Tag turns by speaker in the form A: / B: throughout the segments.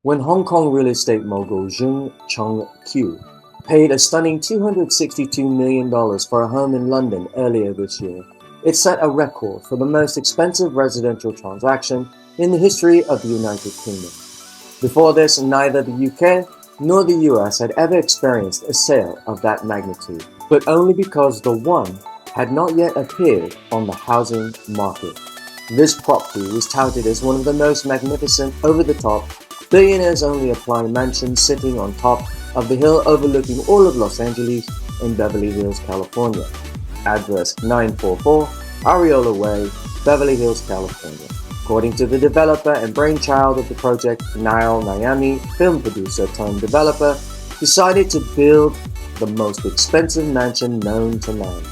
A: When Hong Kong real estate mogul Zheng Chongqiu paid a stunning $262 million for a home in London earlier this year, it set a record for the most expensive residential transaction in the history of the United Kingdom. Before this, neither the UK nor the US had ever experienced a sale of that magnitude, but only because the one had not yet appeared on the housing market. This property was touted as one of the most magnificent, over-the-top, billionaires-only apply mansions sitting on top of the hill overlooking all of Los Angeles in Beverly Hills, California. Address 944 Ariola Way, Beverly Hills, California. According to the developer and brainchild of the project, Nile Niami, film producer turned developer, decided to build the most expensive mansion known to man.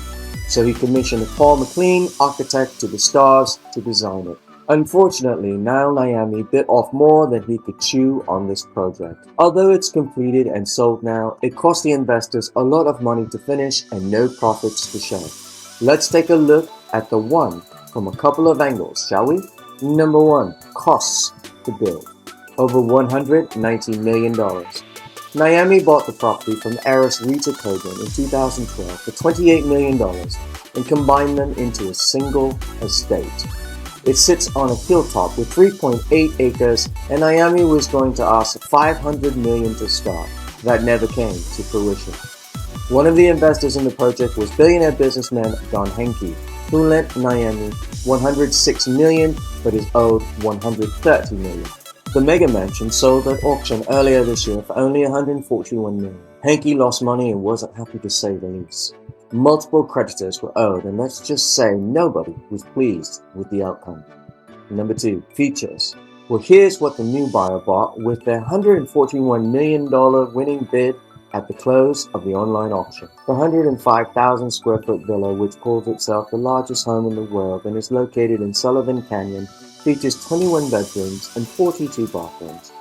A: So he commissioned Paul McLean, architect to the stars, to design it. Unfortunately, Nile Niami bit off more than he could chew on this project. Although it's completed and sold now, it cost the investors a lot of money to finish and no profits to show. Let's take a look at the one from a couple of angles, shall we? Number 1. Costs to build. Over $190 million. Niami bought the property from heiress Rita Cogan in 2012 for $28 million and combined them into a single estate. It sits on a hilltop with 3.8 acres, and Niami was going to ask $500 million to start. That never came to fruition. One of the investors in the project was billionaire businessman Don Hankey, who lent Niami $106 million but is owed $130 million. The mega mansion sold at auction earlier this year for only $141 million. Hankey lost money and wasn't happy, to say the least. Multiple creditors were owed, and let's just say nobody was pleased with the outcome. Number 2. Features. Well, here's what the new buyer bought with their $141 million winning bid at the close of the online auction. The 105,000 square foot villa, which calls itself the largest home in the world and is located in Sullivan Canyon, features 21 bedrooms and 42 bathrooms.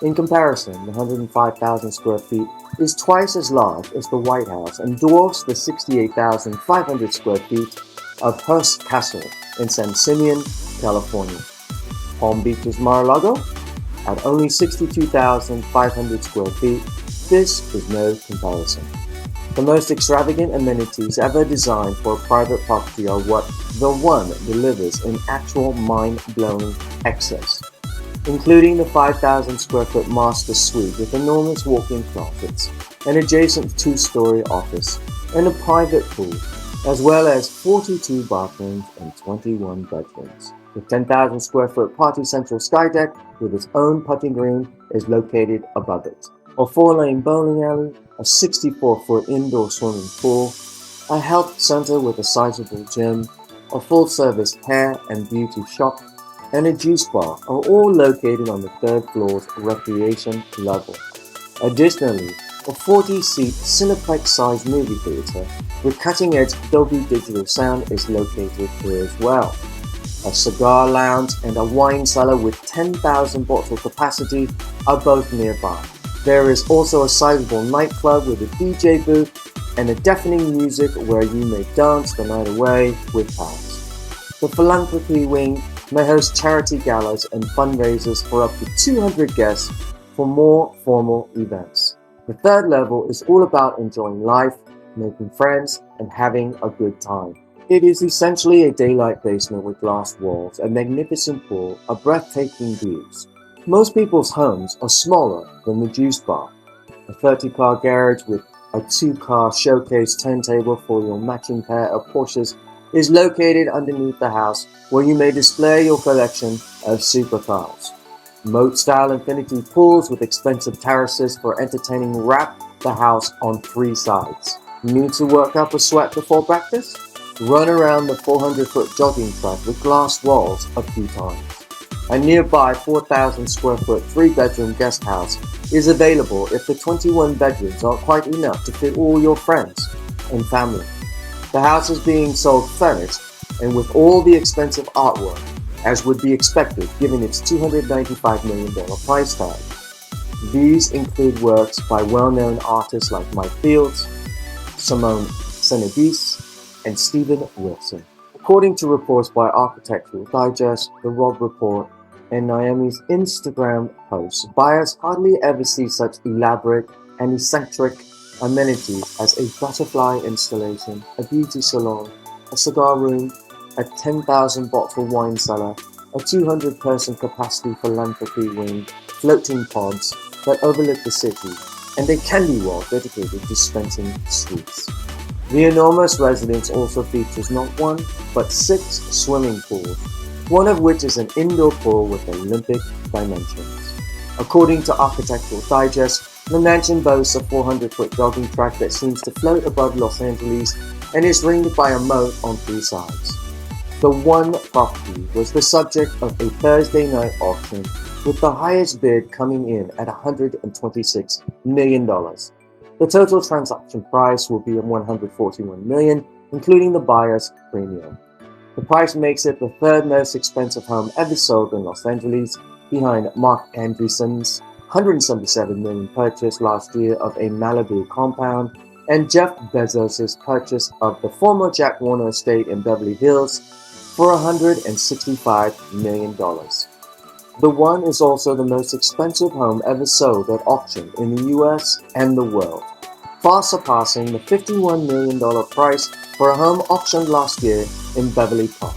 A: In comparison, the 105,000 square feet is twice as large as the White House and dwarfs the 68,500 square feet of Hearst Castle in San Simeon, California. Palm Beach's Mar-A-Lago, at only 62,500 square feet, this is no comparison. The most extravagant amenities ever designed for a private property are what the one delivers in actual mind-blowing excess, including the 5,000 square foot master suite with enormous walk-in closets, an adjacent 2-story office, and a private pool, as well as 42 bathrooms and 21 bedrooms. The 10,000 square foot Party Central Sky Deck with its own putting green is located above it. A 4-lane bowling alley, a 64-foot indoor swimming pool, a health center with a sizable gym, a full-service hair and beauty shop, and a juice bar are all located on the 3rd floor's recreation level. Additionally, a 40-seat Cineplex-sized movie theater with cutting-edge Dolby Digital sound is located here as well. A cigar lounge and a wine cellar with 10,000 bottle capacity are both nearby. There is also a sizable nightclub with a DJ booth and a deafening music where you may dance the night away with pals. The philanthropy wing may host charity galas and fundraisers for up to 200 guests for more formal events. The 3rd level is all about enjoying life, making friends, and having a good time. It is essentially a daylight basement with glass walls, a magnificent pool, a breathtaking views. Most people's homes are smaller than the juice bar. A 30-car garage with a 2-car showcase turntable for your matching pair of Porsches is located underneath the house, where you may display your collection of supercars. Moat-style infinity pools with expensive terraces for entertaining wrap the house on 3 sides. Need to work up a sweat before practice? Run around the 400-foot jogging track with glass walls a few times. A nearby 4,000 square foot 3-bedroom guest house is available if the 21 bedrooms aren't quite enough to fit all your friends and family. The house is being sold furnished and with all the expensive artwork, as would be expected given its $295 million price tag. These include works by well-known artists like Mike Fields, Simone Senadis, and Stephen Wilson. According to reports by Architectural Digest, the Robb Report, and Niami's Instagram posts, buyers hardly ever see such elaborate and eccentric amenities as a butterfly installation, a beauty salon, a cigar room, a 10,000 bottle wine cellar, a 200-person capacity philanthropy wing, floating pods that overlook the city, and a candy wall dedicated to dispensing sweets. The enormous residence also features not one, but 6 swimming pools, one of which is an indoor pool with Olympic dimensions. According to Architectural Digest, the mansion boasts a 400-foot jogging track that seems to float above Los Angeles and is ringed by a moat on 3 sides. The one property was the subject of a Thursday night auction, with the highest bid coming in at $126 million. The total transaction price will be $141 million, including the buyer's premium. The price makes it the 3rd most expensive home ever sold in Los Angeles, behind Mark Andreessen's $177 million purchase last year of a Malibu compound and Jeff Bezos' purchase of the former Jack Warner estate in Beverly Hills for $165 million. The One is also the most expensive home ever sold at auction in the US and the world, far surpassing the $51 million price for a home auctioned last year in Beverly Park.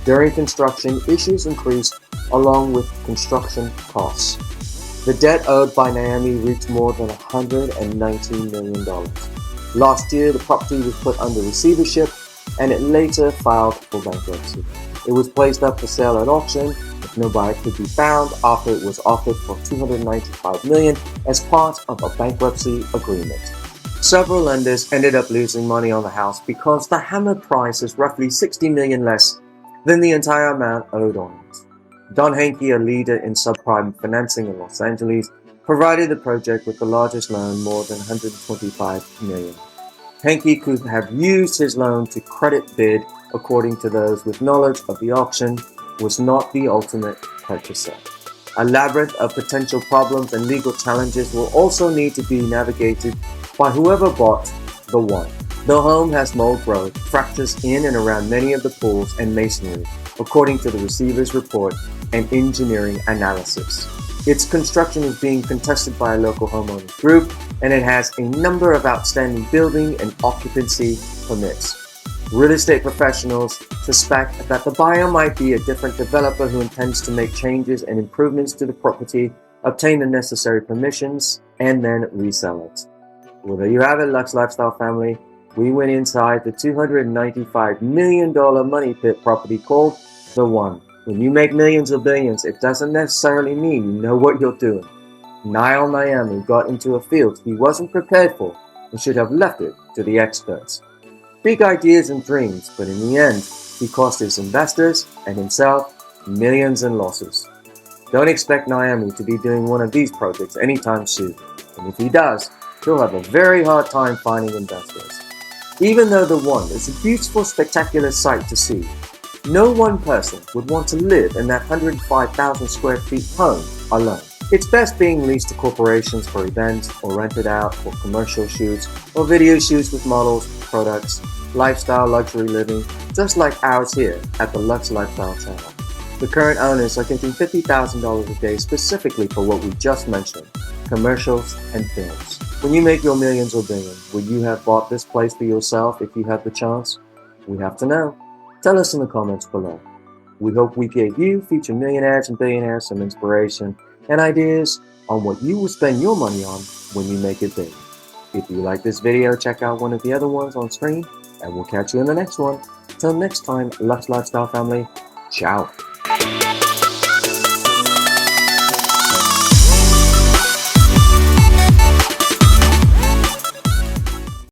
A: During construction, issues increased along with construction costs. The debt owed by Niami reached more than $119 million. Last year, the property was put under receivership and it later filed for bankruptcy. It was placed up for sale at auction if no buyer could be found after it was offered for $295 million as part of a bankruptcy agreement. Several lenders ended up losing money on the house because the hammer price is roughly $60 million less than the entire amount owed on it. Don Hankey, a leader in subprime financing in Los Angeles, provided the project with the largest loan, more than $125 million. Hankey could have used his loan to credit bid, according to those with knowledge of the auction, was not the ultimate purchaser. A labyrinth of potential problems and legal challenges will also need to be navigated by whoever bought the One. The home has mold growth, fractures in and around many of the pools, and masonry, according to the receiver's report and engineering analysis. Its construction is being contested by a local homeowners group, and it has a number of outstanding building and occupancy permits. Real estate professionals suspect that the buyer might be a different developer who intends to make changes and improvements to the property, obtain the necessary permissions, and then resell it. Well, there you have it, Lux Lifestyle family. We went inside the $295 million money pit property called The One. When you make millions or billions, it doesn't necessarily mean you know what you're doing. Nile Niami got into a field he wasn't prepared for and should have left it to the experts. Big ideas and dreams, but in the end, he cost his investors and himself millions in losses. Don't expect Niami to be doing one of these projects anytime soon, and if he does, he'll have a very hard time finding investors. Even though The One is a beautiful, spectacular sight to see, no one person would want to live in that 105,000 square feet home alone. It's best being leased to corporations for events or rented out for commercial shoots or video shoots with models, products, lifestyle, luxury living, just like ours here at the Lux Lifestyle channel. The current owners are getting $50,000 a day specifically for what we just mentioned, commercials and films. When you make your millions or billions, would you have bought this place for yourself if you had the chance? We have to know. Tell us in the comments below. We hope we gave you, future millionaires and billionaires, some inspiration and ideas on what you will spend your money on when you make it big. If you like this video, check out one of the other ones on screen, and we'll catch you in the next one. Till next time, Lux Lifestyle family, ciao.